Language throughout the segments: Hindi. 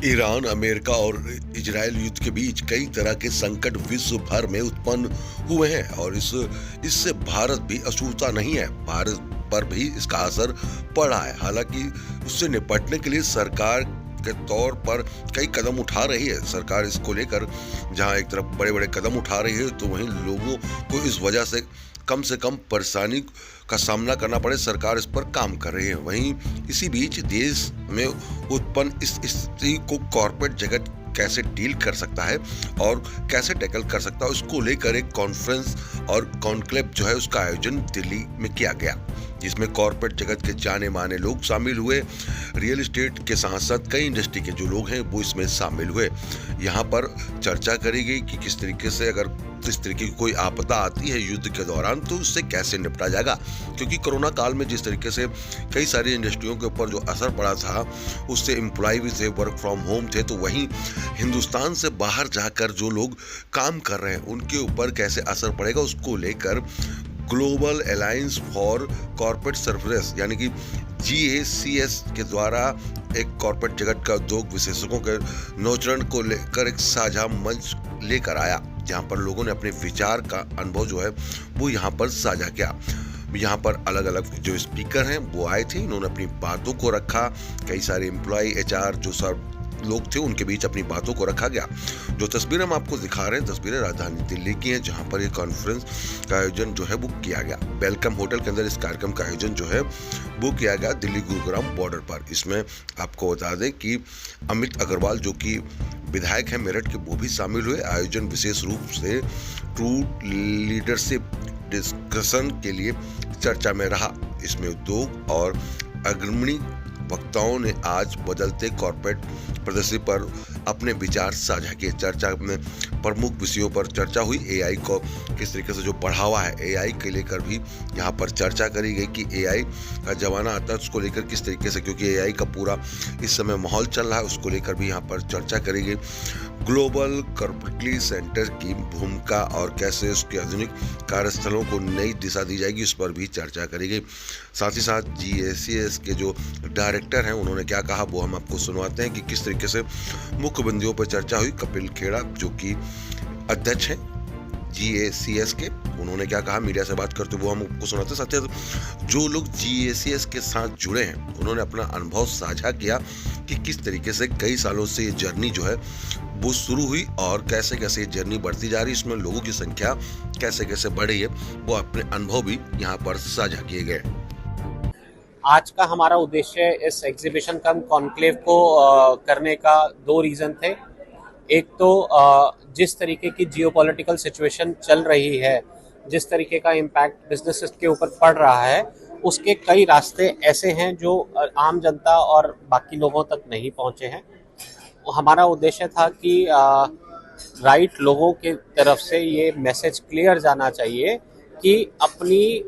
ईरान, अमेरिका और इजराइल युद्ध के बीच कई तरह के संकट विश्व भर में उत्पन्न हुए हैं और इससे भारत भी अछूता नहीं है। भारत पर भी इसका असर पड़ा है। हालांकि उससे निपटने के लिए सरकार के तौर पर कई कदम उठा रही है। सरकार इसको लेकर जहां एक तरफ बड़े बड़े कदम उठा रही है, तो वहीं लोगों को इस वजह से कम परेशानी का सामना करना पड़े, सरकार इस पर काम कर रही है। वहीं इसी बीच देश में उत्पन्न इस स्थिति को कॉर्पोरेट जगत कैसे डील कर सकता है और कैसे टैकल कर सकता है, उसको लेकर एक कॉन्फ्रेंस और कॉन्क्लेव जो है उसका आयोजन दिल्ली में किया गया, जिसमें कॉर्पोरेट जगत के जाने माने लोग शामिल हुए। रियल एस्टेट के साथ साथ कई इंडस्ट्री के जो लोग हैं वो इसमें शामिल हुए। यहाँ पर चर्चा करी गई कि किस तरीके से अगर इस तरीके की कोई आपदा आती है युद्ध के दौरान तो उससे कैसे निपटा जाएगा, क्योंकि कोरोना काल में जिस तरीके से कई सारी इंडस्ट्रियों के ऊपर जो असर पड़ा था, उससे एम्प्लॉय भी थे, वर्क फ्रॉम होम थे, तो वहीं हिंदुस्तान से बाहर जाकर जो लोग काम कर रहे हैं उनके ऊपर कैसे असर पड़ेगा, उसको लेकर global alliance for corporate services यानी कि GACS के द्वारा एक कॉर्पोरेट जगत का उद्योग विशेषज्ञों के नौचरण को लेकर एक साझा मंच लेकर आया, जहां पर लोगों ने अपने विचार का अनुभव जो है वो यहाँ पर साझा किया। यहाँ पर अलग अलग जो स्पीकर हैं वो आए थे, इन्होंने अपनी बातों को रखा। कई सारे एम्प्लॉय, HR जो सब लोग थे उनके बीच अपनी बातों को रखा गया। जो तस्वीरें हम आपको दिखा रहे हैं, तस्वीरें राजधानी दिल्ली की हैं, जहां पर ये कॉन्फ्रेंस का आयोजन जो है वो किया गया। वेलकम होटल के अंदर इस कार्यक्रम का आयोजन जो है वो किया गया दिल्ली गुरुग्राम बॉर्डर पर। इसमें आपको बता दें कि अमित अग्रवाल जो कि विधायक हैं मेरठ के, वो भी शामिल हुए। आयोजन विशेष रूप से ट्रू लीडरशिप डिस्कशन के लिए चर्चा में रहा। इसमें उद्योग और अग्रणी वक्ताओं ने आज बदलते कॉर्पोरेट परिदृश्य पर अपने विचार साझा किए। चर्चा में प्रमुख विषयों पर चर्चा हुई। AI को किस तरीके से जो बढ़ावा है AI के लेकर भी यहाँ पर चर्चा करी गई कि AI का जमाना आता है, उसको लेकर किस तरीके से, क्योंकि AI का पूरा इस समय माहौल चल रहा है, उसको लेकर भी यहाँ पर चर्चा करी गई। ग्लोबल कॉर्पोरेट सेंटर की भूमिका और कैसे उसके आधुनिक कार्यस्थलों को नई दिशा दी जाएगी, उस पर भी चर्चा करी गई। साथ ही साथ GACS के जो डायरेक्टर हैं उन्होंने क्या कहा वो हम आपको सुनवाते हैं कि किस तरीके से मुख्य बिंदुओं पर चर्चा हुई। कपिल खेड़ा जो कि अध्यक्ष हैं GACS के, उन्होंने क्या कहा मीडिया से बात करते हुए वो हम आपको सुनाते हैं। साथ ही जो लोग GACS के साथ जुड़े हैं उन्होंने अपना अनुभव साझा किया कि किस तरीके से कई सालों से ये जर्नी जो है वो शुरू हुई और कैसे कैसे ये जर्नी बढ़ती जा रही है, इसमें लोगों की संख्या कैसे कैसे बढ़ी है, वो अपने अनुभव भी यहाँ पर साझा किए गए। आज का हमारा उद्देश्य इस एग्जीबिशन कम कॉन्क्लेव को करने का दो रीज़न थे। एक तो जिस तरीके की जियोपॉलिटिकल सिचुएशन चल रही है, जिस तरीके का इम्पैक्ट बिजनेसेस के ऊपर पड़ रहा है, उसके कई रास्ते ऐसे हैं जो आम जनता और बाकी लोगों तक नहीं पहुंचे हैं। हमारा उद्देश्य था कि राइट लोगों के तरफ से ये मैसेज क्लियर जाना चाहिए कि अपनी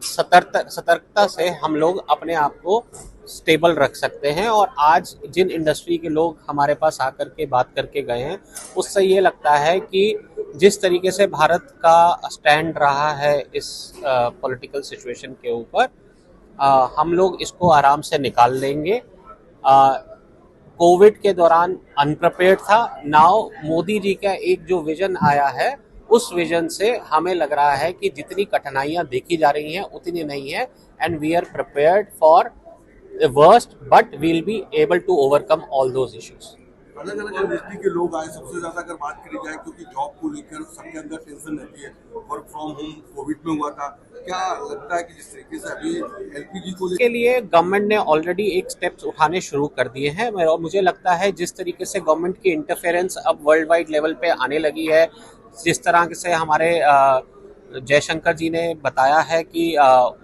सतर्कता से हम लोग अपने आप को स्टेबल रख सकते हैं। और आज जिन इंडस्ट्री के लोग हमारे पास आकर के बात करके गए हैं, उससे ये लगता है कि जिस तरीके से भारत का स्टैंड रहा है इस पॉलिटिकल सिचुएशन के ऊपर, हम लोग इसको आराम से निकाल लेंगे। कोविड के दौरान अनप्रिपेयर्ड था, नाउ मोदी जी का एक जो विजन आया है, उस विजन से हमें लग रहा है कि जितनी कठिनाइयां देखी जा रही हैं उतनी नहीं है, and we are prepared for the worst but we will be able to overcome all those issues. अलग अलग इंडस्ट्री के लोग आए, सबसे ज्यादा अगर बात करी जाए, क्योंकि जॉब को लेकर सबके अंदर टेंशन रहती है। वर्क फ्रॉम होम कोविड में हुआ था, क्या लगता है कि जिस तरीके से अभी LPG को के लिए गवर्नमेंट ने ऑलरेडी एक स्टेप्स उठाने शुरू कर दिए हैं, और मुझे लगता है जिस तरीके से गवर्नमेंट की इंटरफेरेंस अब वर्ल्ड वाइड लेवल पे आने लगी है, जिस तरह से हमारे जयशंकर जी ने बताया है कि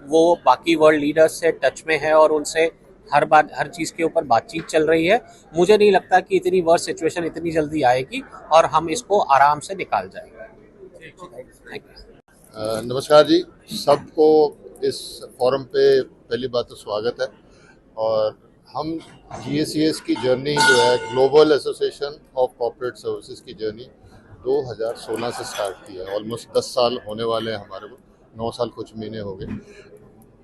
वो बाकी वर्ल्ड लीडर्स से टच में है और उनसे हर चीज़ के ऊपर बातचीत चल रही है, मुझे नहीं लगता कि इतनी वर्स्ट सिचुएशन इतनी जल्दी आएगी और हम इसको आराम से निकाल जाएंगे। नमस्कार जी, सबको इस फोरम पे पहली बात तो स्वागत है। और हम GACS की जर्नी जो है, global association of corporate services की जर्नी 2016 से स्टार्ट की है। ऑलमोस्ट 10 साल होने वाले हैं हमारे को, 9 साल कुछ महीने हो गए।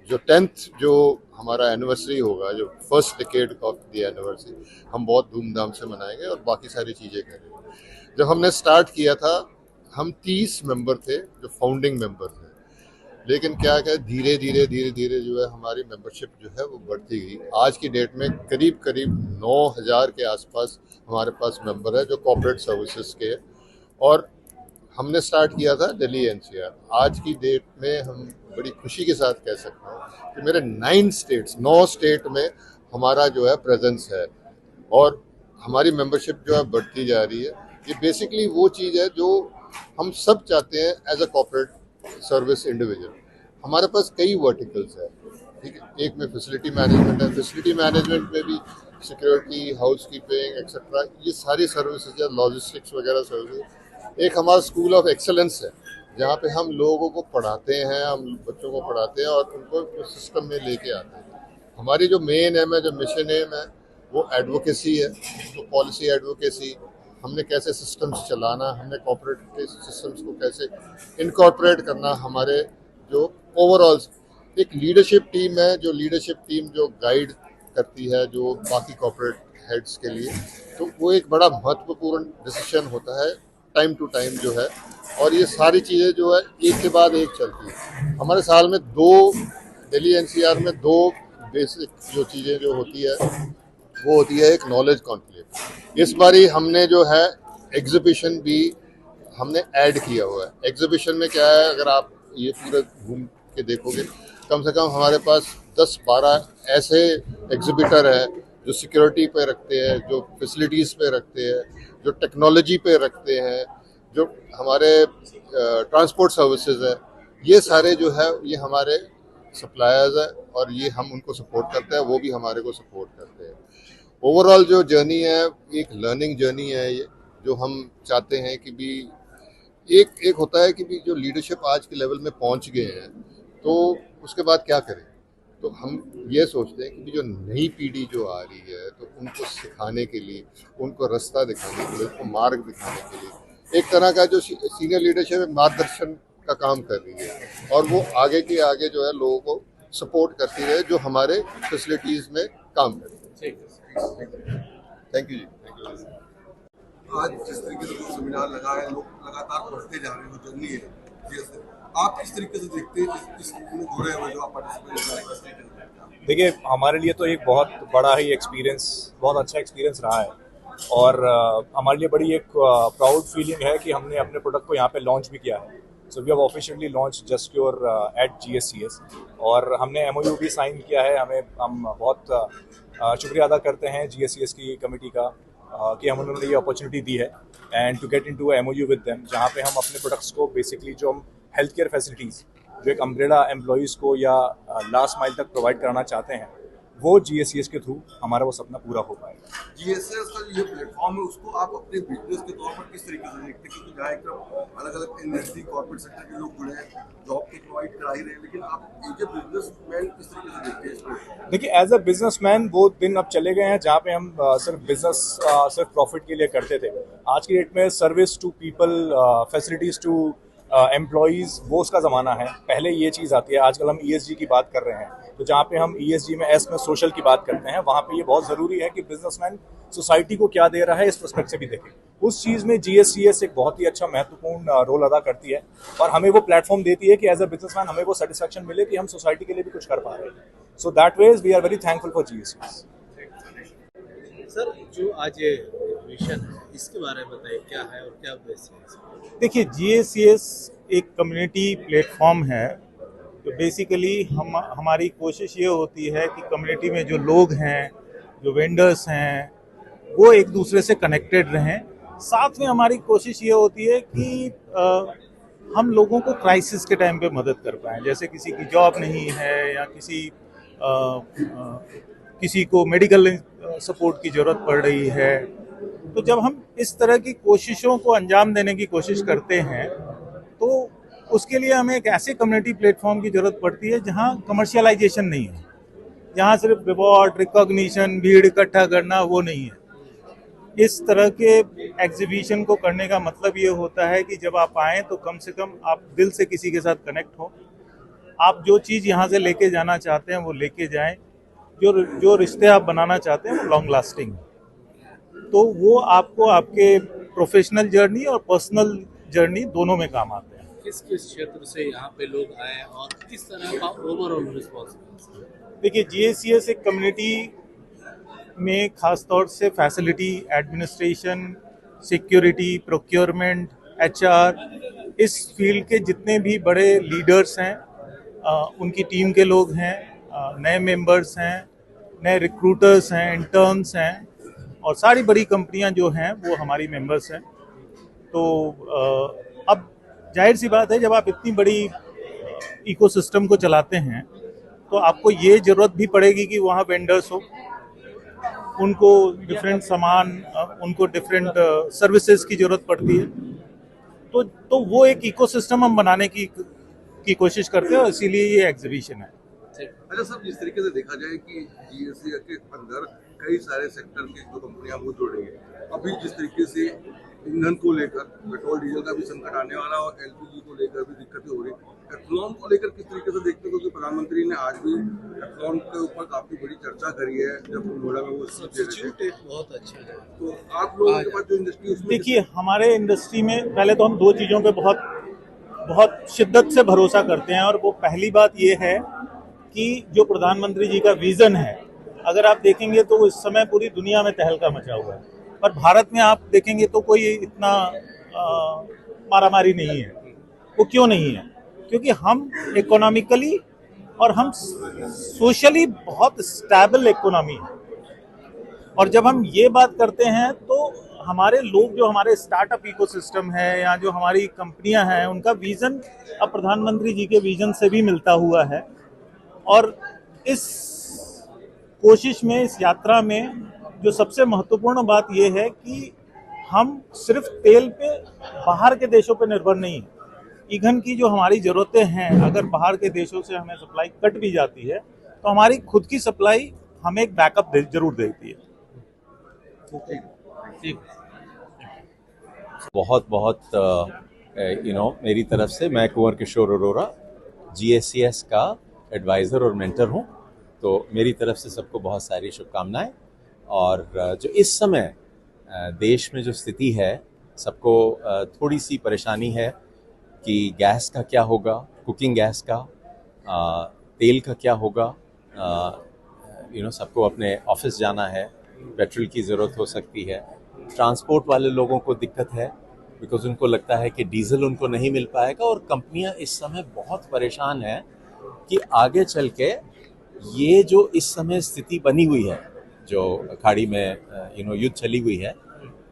जो 10th जो हमारा एनिवर्सरी होगा, जो first decade of the anniversary, हम बहुत धूमधाम से मनाएंगे और बाकी सारी चीज़ें करेंगे। जब हमने स्टार्ट किया था हम 30 मेंबर थे जो फाउंडिंग मेंबर थे, लेकिन क्या धीरे धीरे जो है हमारी मेंबरशिप जो है वो बढ़ती गई। आज की डेट में करीब 9,000 के आसपास हमारे पास मेंबर है जो कॉर्पोरेट सर्विसेज के, और हमने स्टार्ट किया था दिल्ली एनसीआर। आज की डेट में हम बड़ी खुशी के साथ कह सकते हैं कि मेरे 9 स्टेट में हमारा जो है प्रेजेंस है, और हमारी मेंबरशिप जो है बढ़ती जा रही है। ये बेसिकली वो चीज़ है जो हम सब चाहते हैं as a corporate service individual. हमारे पास कई वर्टिकल्स है, ठीक है। एक में फैसिलिटी मैनेजमेंट है, फैसिलिटी मैनेजमेंट में भी सिक्योरिटी, हाउसकीपिंग एक्सेट्रा, ये सारी सर्विसेज है, लॉजिस्टिक्स वगैरह सर्विसेज। एक हमारा स्कूल ऑफ एक्सेलेंस है जहाँ पे हम लोगों को पढ़ाते हैं, हम बच्चों को पढ़ाते हैं और उनको सिस्टम में लेके आते हैं। हमारी जो मेन एम है, जो मिशन एम है, वो एडवोकेसी है। तो पॉलिसी एडवोकेसी, हमने कैसे सिस्टम्स चलाना, हमने कॉर्पोरेट सिस्टम्स को कैसे इनकॉर्पोरेट करना, हमारे जो ओवरऑल एक लीडरशिप टीम है, जो लीडरशिप टीम जो गाइड करती है जो बाकी कॉर्पोरेट हेड्स के लिए, तो वो एक बड़ा महत्वपूर्ण डिसीजन होता है टाइम टू टाइम जो है। और ये सारी चीज़ें जो है एक के बाद एक चलती है। हमारे साल में दिल्ली एनसीआर में 2 बेसिक जो चीज़ें जो होती है वो होती है, एक नॉलेज कॉन्क्लेव। इस बारी हमने जो है एग्जीबिशन भी हमने ऐड किया हुआ है। एग्जीबिशन में क्या है, अगर आप ये पूरे घूम के देखोगे, कम से कम हमारे पास 10-12 ऐसे एग्जीबिटर हैं जो सिक्योरिटी पे रखते हैं, जो फैसिलिटीज़ पे रखते हैं, जो टेक्नोलॉजी पे रखते हैं, जो हमारे ट्रांसपोर्ट सर्विसेज है। ये सारे जो है ये हमारे सप्लायर्स है और ये हम उनको सपोर्ट करते हैं, वो भी हमारे को सपोर्ट करते हैं। ओवरऑल जो जर्नी है एक लर्निंग जर्नी है, ये जो हम चाहते हैं कि भी एक होता है कि भी जो लीडरशिप आज के लेवल में पहुंच गए हैं तो उसके बाद क्या करें। तो हम ये सोचते हैं कि भी जो नई पीढ़ी जो आ रही है तो उनको सिखाने के लिए, उनको रास्ता दिखाने के लिए, उनको मार्ग दिखाने के लिए एक तरह का जो सीनियर लीडरशिप है मार्गदर्शन का काम कर रही है, और वो आगे के आगे जो है लोगों को सपोर्ट करती रहे जो हमारे फैसिलिटीज़ में काम करते हैं। थैंक यू जी। आज जिस तरीके से जो सेमिनार लगा है, लोग लगातार बढ़ते जा रहे हैं, जो जर्नी है, आप किस तरीके से देखते हैं इसमें जुड़े हुए जो आप पार्टिसिपेट कर रहे हैं? देखिए, हमारे लिए तो एक बहुत बड़ा ही एक्सपीरियंस, बहुत अच्छा एक्सपीरियंस रहा है, और हमारे लिए बड़ी एक प्राउड फीलिंग है कि हमने अपने प्रोडक्ट को यहाँ पे लॉन्च भी किया है। So we have officially launch JustCure at GSCS, और हमने MOU भी साइन किया है। हम बहुत शुक्रिया अदा करते हैं GSCS की कमेटी का कि हम उन्होंने ये अपॉर्चुनिटी दी है and to get into MOU with them, जहाँ पे हम अपने प्रोडक्ट्स को बेसिकली जो हम हेल्थ केयर फैसिलिटीज़ जो एक अम्ब्रेला एम्प्लॉयज़ को या लास्ट माइल तक प्रोवाइड कराना चाहते हैं, वो GSCS के थ्रू हमारा वो सपना पूरा हो पाएगा। GSCS का जो प्लेटफॉर्म है उसको आप अपने बिजनेस के तौर पर किस तरीके से देखते हैं? क्योंकि जहाँ एक अलग अलग इंडस्ट्री, कॉर्पोरेट सेक्टर के लोग जुड़े हैं, जॉब तो प्रोवाइड करा ही रहे हैं, लेकिन आप एज ए बिजनेसमैन किस तरीके से देखते हैं इस प्लेटफॉर्म? देखिए, एज अ बिजनेसमैन वो दिन अब चले गए हैं जहाँ पे हम सिर्फ बिजनेस सिर्फ प्रॉफिट के लिए करते थे। आज की डेट में service to people, facilities to employees, वो उसका ज़माना है। पहले ये चीज़ आती है। आजकल हम ESG की बात कर रहे हैं, तो जहाँ पे हम ESG में S में सोशल की बात करते हैं, वहाँ पे ये बहुत ज़रूरी है कि बिजनेसमैन सोसाइटी को क्या दे रहा है इस पर्सपेक्ट से भी देखें। उस चीज़ में GSCS एक बहुत ही अच्छा महत्वपूर्ण रोल अदा करती है, और हमें वो प्लेटफॉर्म देती है कि एज अ बिजनेसमैन हमें वो सेटिस्फैक्शन मिले कि हम सोसाइटी के लिए भी कुछ कर पा रहे हैं। So that ways we are very thankful for GSCS। Sir, जो आज ये मिशन है इसके बारे में बताइए, क्या है और क्या उद्देश्य है? देखिए, GSCS एक कम्युनिटी प्लेटफॉर्म है। तो बेसिकली हमारी कोशिश ये होती है कि कम्युनिटी में जो लोग हैं, जो वेंडर्स हैं, वो एक दूसरे से कनेक्टेड रहें। साथ में हमारी कोशिश ये होती है कि हम लोगों को क्राइसिस के टाइम पे मदद कर पाएँ। जैसे किसी की जॉब नहीं है या किसी को मेडिकल सपोर्ट की ज़रूरत पड़ रही है, तो जब हम इस तरह की कोशिशों को अंजाम देने की कोशिश करते हैं तो उसके लिए हमें एक ऐसे कम्युनिटी प्लेटफॉर्म की ज़रूरत पड़ती है जहां कमर्शियलाइजेशन नहीं है, जहां सिर्फ रिवॉर्ड, रिकॉग्निशन, भीड़ इकट्ठा करना वो नहीं है। इस तरह के एग्जीबिशन को करने का मतलब ये होता है कि जब आप आएँ तो कम से कम आप दिल से किसी के साथ कनेक्ट हो, आप जो चीज़ यहाँ से लेके जाना चाहते हैं वो लेके जाएं, जो रिश्ते आप बनाना चाहते हैं वो लॉन्ग लास्टिंग, तो वो आपको आपके प्रोफेशनल जर्नी और पर्सनल जर्नी दोनों में काम आते हैं। किस किस क्षेत्र से यहाँ पे लोग आए और किस तरह का ओवरऑल रिस्पॉन्स? देखिए, GACS एक कम्युनिटी में खास तौर से facility, administration, security, procurement, HR, इस फील्ड के जितने भी बड़े लीडर्स हैं उनकी टीम के लोग हैं, नए मेंबर्स हैं, नए रिक्रूटर्स हैं, इंटर्न्स हैं, और सारी बड़ी कंपनियां जो हैं वो हमारी मेंबर्स हैं। तो अब जाहिर सी बात है, जब आप इतनी बड़ी इकोसिस्टम को चलाते हैं तो आपको ये ज़रूरत भी पड़ेगी कि वहाँ वेंडर्स हो, उनको डिफरेंट सामान, उनको डिफरेंट सर्विसेज की ज़रूरत पड़ती है। तो वो एक इकोसिस्टम हम बनाने की कोशिश करते हैं, और इसीलिए ये एग्जीबिशन है। अच्छा सर, जिस तरीके से देखा जाए कि GACS के अंदर कई सारे सेक्टर की जो कंपनियां वो जुड़ रही हैं, अभी जिस तरीके से ईंधन को लेकर पेट्रोल डीजल का भी संकट आने वाला और LPG को लेकर भी दिक्कतें हो रही, एथनॉल को लेकर किस तरीके से देखते हो? क्योंकि प्रधानमंत्री ने आज भी एथनॉल के ऊपर काफी बड़ी चर्चा करी है जब नोएडा में वो स्पीच दे रहे थे। बहुत अच्छा है। तो आप लोगों के पास जो इंडस्ट्री, देखिए, हमारे इंडस्ट्री में पहले तो हम दो चीज़ों पे बहुत शिद्दत से भरोसा करते हैं, और वो पहली बात ये है कि जो प्रधानमंत्री जी का विजन है, अगर आप देखेंगे तो इस समय पूरी दुनिया में तहलका मचा हुआ है, पर भारत में आप देखेंगे तो कोई इतना मारामारी नहीं है। वो क्यों नहीं है? क्योंकि हम इकोनॉमिकली और हम सोशली बहुत स्टेबल इकोनॉमी है, और जब हम ये बात करते हैं तो हमारे लोग, जो हमारे स्टार्टअप इकोसिस्टम है या जो हमारी कंपनियां हैं, उनका विजन अब प्रधानमंत्री जी के विजन से भी मिलता हुआ है। और इस कोशिश में, इस यात्रा में जो सबसे महत्वपूर्ण बात यह है कि हम सिर्फ तेल पे बाहर के देशों पे निर्भर नहीं है। ईंधन की जो हमारी ज़रूरतें हैं, अगर बाहर के देशों से हमें सप्लाई कट भी जाती है तो हमारी खुद की सप्लाई हमें एक बैकअप जरूर देती है। बहुत मेरी तरफ से, मैं कुंवर किशोर अरोरा GACS का एडवाइज़र और मेंटर हूँ, तो मेरी तरफ से सबको बहुत सारी शुभकामनाएं। और जो इस समय देश में जो स्थिति है, सबको थोड़ी सी परेशानी है कि गैस का क्या होगा, कुकिंग गैस का, तेल का क्या होगा। सबको अपने ऑफिस जाना है, पेट्रोल की ज़रूरत हो सकती है। ट्रांसपोर्ट वाले लोगों को दिक्कत है, बिकॉज उनको लगता है कि डीजल उनको नहीं मिल पाएगा, और कंपनियां इस समय बहुत परेशान हैं कि आगे चल के ये जो इस समय स्थिति बनी हुई है, जो खाड़ी में युद्ध चली हुई है,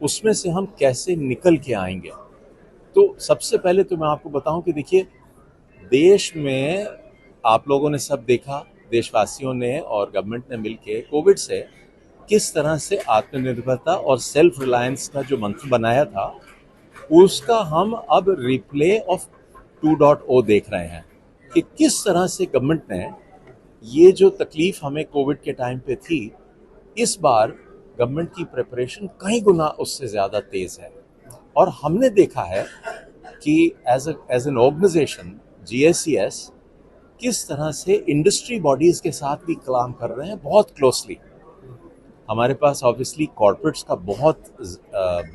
उसमें से हम कैसे निकल के आएंगे। तो सबसे पहले तो मैं आपको बताऊं कि देखिए, देश में आप लोगों ने सब देखा, देशवासियों ने और गवर्नमेंट ने मिलके कोविड से किस तरह से आत्मनिर्भरता और सेल्फ रिलायंस का जो मंत्र बनाया था, उसका हम अब रिप्ले ऑफ 2.0 देख रहे हैं कि किस तरह से गवर्नमेंट ने ये जो तकलीफ हमें कोविड के टाइम पे थी, इस बार गवर्नमेंट की प्रिपरेशन कई गुना उससे ज़्यादा तेज़ है। और हमने देखा है कि एज एन ऑर्गेनाइजेशन GACS किस तरह से इंडस्ट्री बॉडीज़ के साथ भी काम कर रहे हैं बहुत क्लोजली। हमारे पास ऑब्वियसली कॉर्पोरेट्स का बहुत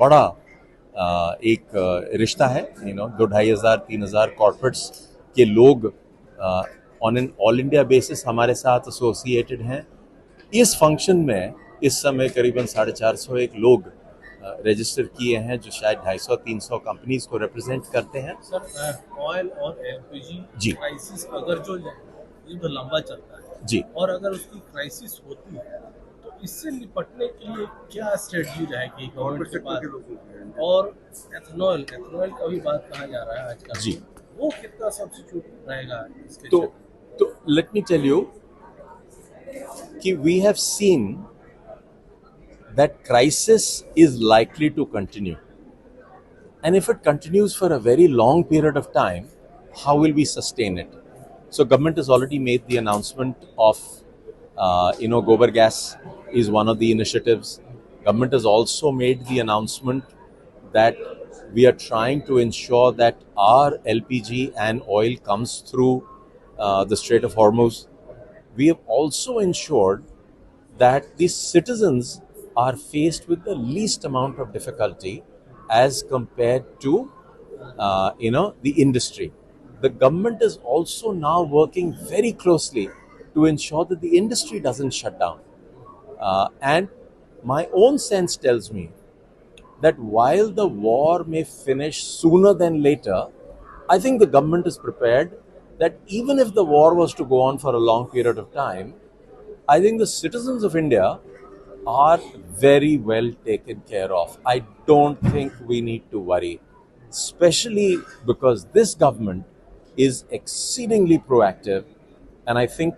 बड़ा एक रिश्ता है, 2,500-3,000 कॉर्पोरेट्स के लोग on an all India basis हमारे साथ एसोसिएटेड हैं। इस फंक्शन में इस समय करीबन 450 लोग रजिस्टर किए हैं, जो शायद 250-300 कंपनीज को रिप्रेजेंट करते हैं। सर, ऑयल और LPG क्राइसिस अगर जो युद्ध लंबा चलता है जी, और अगर उसकी क्राइसिस होती है, तो इससे निपटने के लिए क्या स्ट्रेटजी रहेगी गवर्नमेंट के पास? और एथेनॉल का भी बात कहा जा रहा है आजकल जी, वो कितना सब्स्टिट्यूट रहेगा इसके? तो लेट मी टेल यू कि we have seen that crisis is likely to continue, and if it continues for a very long period of time, how will we sustain it? So government has already made the announcement of Gobar gas is one of the initiatives. Government has also made the announcement that we are trying to ensure that our LPG and oil comes through the Strait of Hormuz. We have also ensured that the citizens are faced with the least amount of difficulty as compared to the industry. The government is also now working very closely to ensure that the industry doesn't shut down. And my own sense tells me that while the war may finish sooner than later, I think the government is prepared that even if the war was to go on for a long period of time, I think the citizens of India are very well taken care of. I don't think we need to worry, especially because this government is exceedingly proactive, and I think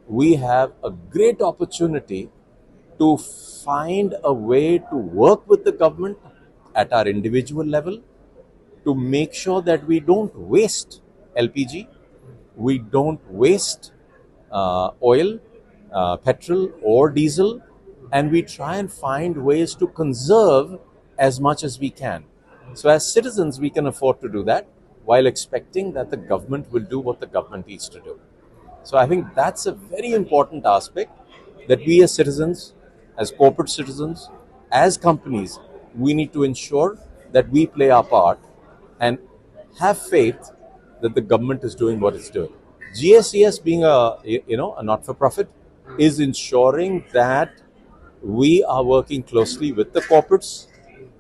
we have a great opportunity to find a way to work with the government at our individual level to make sure that we don't waste LPG, we don't waste oil, petrol, or diesel, and we try and find ways to conserve as much as we can. So, as citizens, we can afford to do that while expecting that the government will do what the government needs to do. So, I think that's a very important aspect that we as citizens, as corporate citizens, as companies, we need to ensure that we play our part and have faith that the government is doing what it's doing. GSES, being a not-for-profit, is ensuring that we are working closely with the corporates,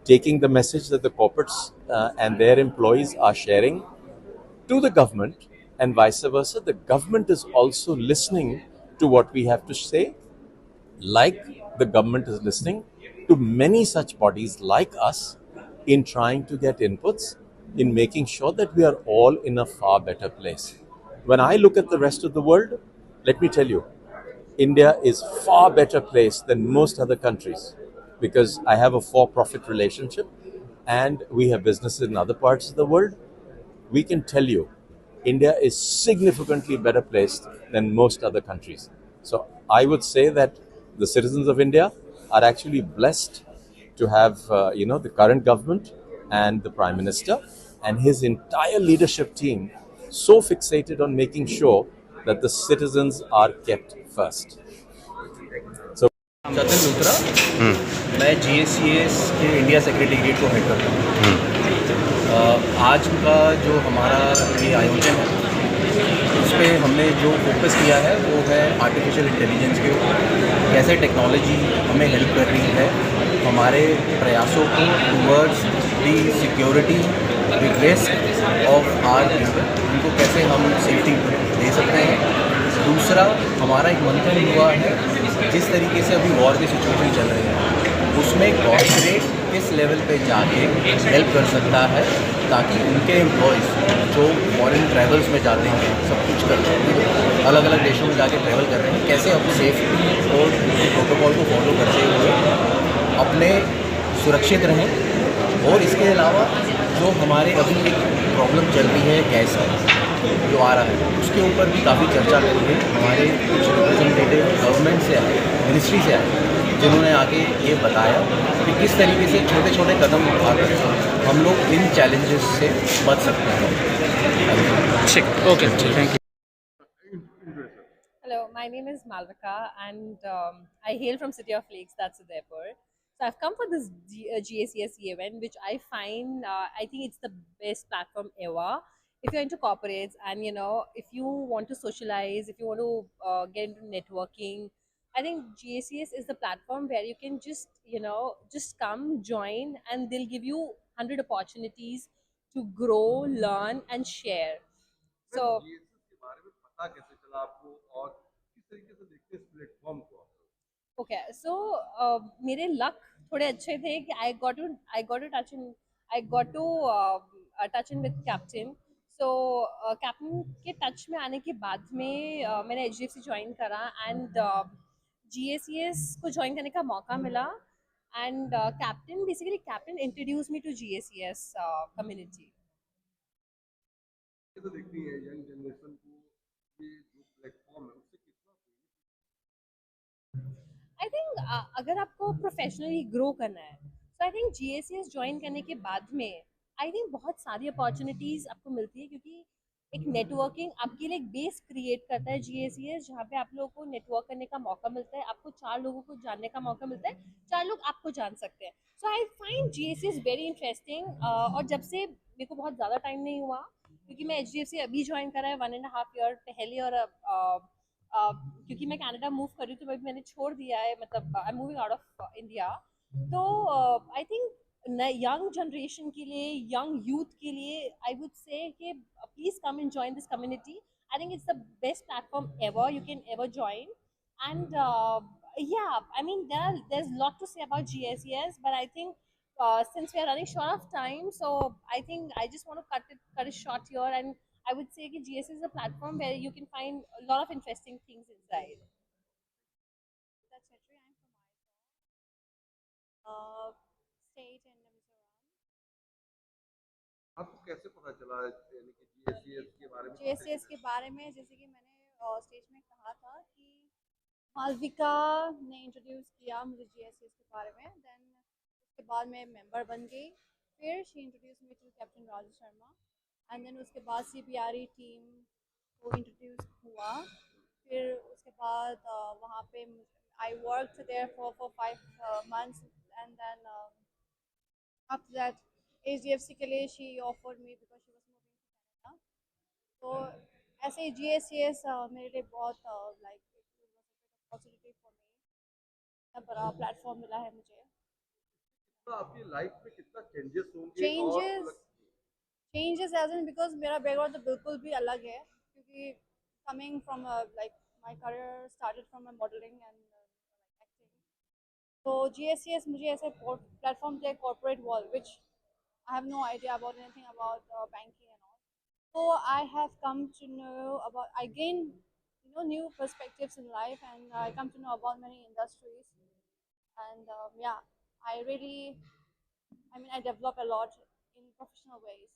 taking the message that the corporates and their employees are sharing to the government, and vice versa. The government is also listening to what we have to say, like the government is listening to many such bodies like us in trying to get inputs in making sure that we are all in a far better place. When I look at the rest of the world, let me tell you, India is far better placed than most other countries because I have a for-profit relationship and we have businesses in other parts of the world. We can tell you India is significantly better placed than most other countries. So I would say that the citizens of India are actually blessed to have the current government and the Prime Minister and his entire leadership team so fixated on making sure that the citizens are kept first. So Jatin Luthra, मैं GSES के इंडिया सेक्रेटेरिएट को हेड करता हूँ। आज का जो हमारा ये आयोजन है उस पर हमने जो फोकस किया है वो है आर्टिफिशियल इंटेलिजेंस के ऊपर, कैसे टेक्नोलॉजी हमें हेल्प कर रही है हमारे प्रयासों को towards the security the risk of our people, उनको कैसे हम सेफ्टी दे सकते हैं। दूसरा हमारा एक मंथन हुआ है जिस तरीके से अभी वॉर की सिचुएशन चल रही है उसमें कॉर्पोरेट किस लेवल पे जाके हेल्प कर सकता है ताकि उनके एम्प्लॉयज़ जो फॉरेन ट्रैवल्स में जाते हैं, सब कुछ करते हैं, अलग अलग देशों में जाके ट्रैवल कर रहे हैं, कैसे अपनी सेफ्टी और प्रोटोकॉल को फॉलो करते हुए अपने सुरक्षित रहें। और इसके अलावा जो हमारे अभी एक प्रॉब्लम चल रही है गैस का जो आ रहा है उसके ऊपर भी काफ़ी चर्चा करी है। हमारे कुछ रिप्रेजेंटेटिव गवर्नमेंट से आए, मिनिस्ट्री से आए, जिन्होंने आगे ये बताया कि किस तरीके से छोटे छोटे कदम उठाकर हम लोग इन चैलेंजेस से बच सकते हैं। Okay, thank you. Hello, my name is Malvika and I hail from City of Lakes, that's Udaipur. So I've come for this GSES event, which I find, I think it's the best platform ever. If you're into corporates and, if you want to socialize, if you want to get into networking, I think GSES is the platform where you can just come, join, and they'll give you 100 opportunities to grow, learn, and share. So, के बारे में पता कैसे चला आपको और किस तरीके से देखते हैं इस प्लेटफॉर्म को? okay, so मेरे luck थोड़े अच्छे थे कि I got to touch in with captain. So captain के टच में आने के बाद में मैंने HDFC ज्वाइन करा एंड GSES को ज्वाइन करने का मौका मिला and captain introduce me to GSES community. कैसे देखती है यंग जनरेशन को ये जो प्लेटफॉर्म है उससे कितना? आई थिंक अगर आपको प्रोफेशनली ग्रो करना है तो आई थिंक GSES ज्वाइन करने के बाद में आई थिंक बहुत सारी अपॉर्चुनिटीज़ आपको मिलती है क्योंकि एक नेटवर्किंग आपके लिए एक बेस क्रिएट करता है GACS, जहाँ पे आप लोगों को नेटवर्क करने का मौका मिलता है, आपको 4 लोगों को जानने का मौका मिलता है, 4 लोग आपको जान सकते हैं। So I find GACS very interesting. और जब से मेरे को बहुत ज़्यादा टाइम नहीं हुआ, क्योंकि मैं HDFC अभी ज्वाइन करा है 1.5 ईयर पहले, और क्योंकि मैं कनाडा मूव कर रही हूँ तो मैंने छोड़ दिया है, मतलब I am moving out of India. तो आई थिंक यंग जनरेशन के लिए, यंग यूथ के लिए, आई वुड से कि please come and join this community. I think it's the best platform ever you can ever join. And yeah, I mean there's a lot to say about GSES, but I think since we are running short of time, so I think I just want to cut it short here, and I would say that GSES is a platform where you can find a lot of interesting things inside. That's Chetri. I'm from state in Mizoram. आपको कैसे पता चला यानी कि जीएससीएस के बारे में? GSES के बारे में, जैसे कि मैंने स्टेज में कहा था कि मालविका ने इंट्रोड्यूस किया मुझे GSES के बारे में, देन उसके बाद मैं मेंबर बन गई, फिर she introduce me to captain Raju Sharma, and then उसके बाद CPRE टीम को इंट्रोड्यूस हुआ, फिर उसके बाद वहाँ पे I work there for 5 months, and then after that HDFC के लिए she offered me because she was moving to Canada. तो ऐसे ही GSES मेरे लिए बहुत लाइक अपॉर्चुनिटी फॉर मी, इतना बड़ा प्लेटफॉर्म मिला है मुझे। तो आपकी लाइफ में कितना चेंजेस होंगे? और चेंजेस एज इन, बिकॉज मेरा बैकग्राउंड तो बिल्कुल भी अलग है, क्योंकि coming from like my career started from modelling and acting. तो GSES मुझे ऐसे प्लेटफॉर्म थे, corporate world, which I have no idea about anything about banking and all. So I have come to know about, I gain new perspectives in life, and I come to know about many industries, and yeah, I really, I mean, I develop a lot in professional ways.